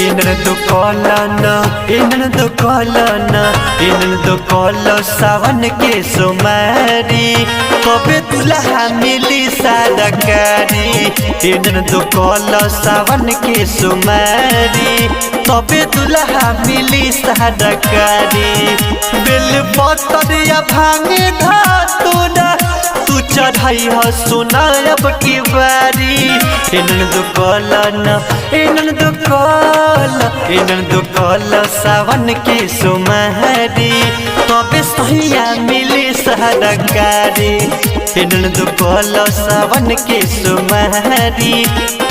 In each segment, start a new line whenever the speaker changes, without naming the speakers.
ಇನ್ನೊಂದು ಕೋಲನ ಇನ್ನೊಂದು ಕೋಲನ ಇನ್ನೊಂದು ಕೋಲ सावन के सुमारी कबे दुल्हा मिली सरकारी ಇನ್ನೊಂದು ಕೋಲ सावन के सुमारी कबे दुल्हा मिली सरकारी बेल पतरिया भांगे धातुरा तू चढ़ाई हो सुना अब की बारी ಇನ್ನೊಂದು ಕೋಲನ ಇನ್ನೊಂದು ಕೋಲ सावन के सुमारी कबे सहिया मिली सरकारी ಇನ್ನೊಂದು ಕೋಲ सावन के सुमारी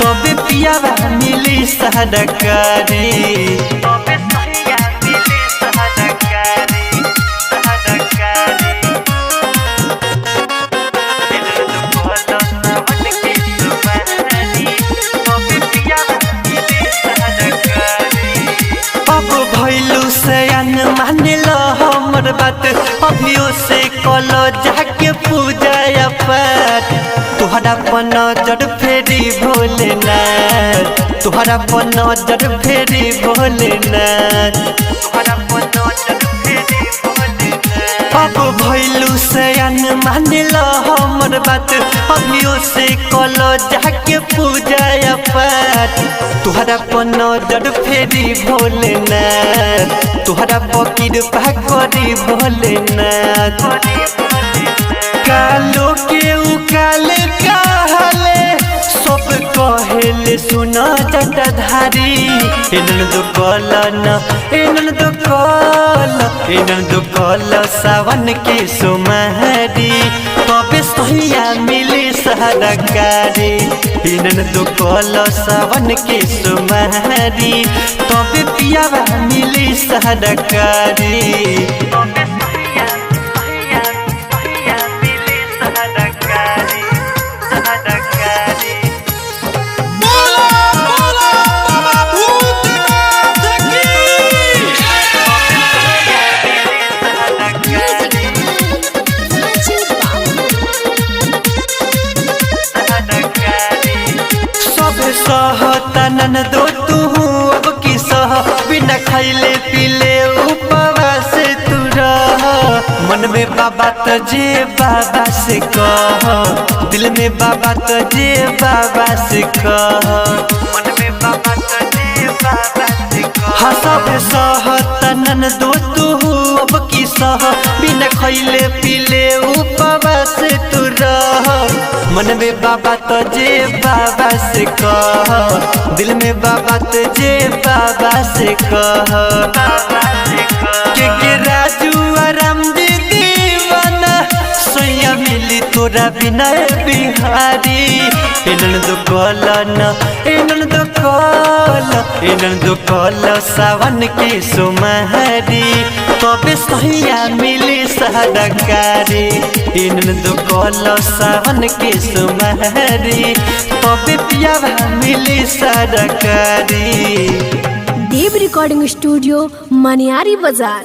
कबे पियावा मिली सरकारी हमर बात अभियो से कलो जाके पूजा पाठ तुहरा पर नजर फेरी भोलेनाथ तुहरा पर नजर फेरी भोलेनाथ अब भैलू से मान लो हमर बात अभियो से कलो जाके पूजा पाठ तुहरा पर नजर फेरी भोलेनाथ तुहरा पकीर पाकरी भोलेनाथ कालो के उकाल कहले सब कहले सुना जटाधारी ಇನ್ನೊಂದು ಕೋಲ सावन के सुमारी कबे सहिया मिली सरकारी ಇನ್ನೊಂದು ಕೋಲ सावन के सुमारी कबे पियावा मिली सरकारी सहतनन दो तू अब की सह बिना खैले पीले उपवास तू रह मन में बाबा तुझे बाबा से कह दिल में बाबा तुझे बाबा से कह मन में बाबा तुझे बाबा से कह हाँ सब सहतनन दो तू अब की सह बिना खैले पीले उपवास तू रह मन में बाबा तुझे बाबा से कह दिल में बाबा तुझे बाबा से कह के राजू आराम दे दीवाना सोया मिली तोरा बिना बिहारी ಇನ್ನೊಂದು ಕೋಲ सावन के सुमारी कबे सहिया मिली सरकारी ಇನ್ನೊಂದು ಕೋಲ सावन के सुमारी कबे पियावा मिली सरकारी
देव रिकॉर्डिंग स्टूडियो मनियारी बाजार।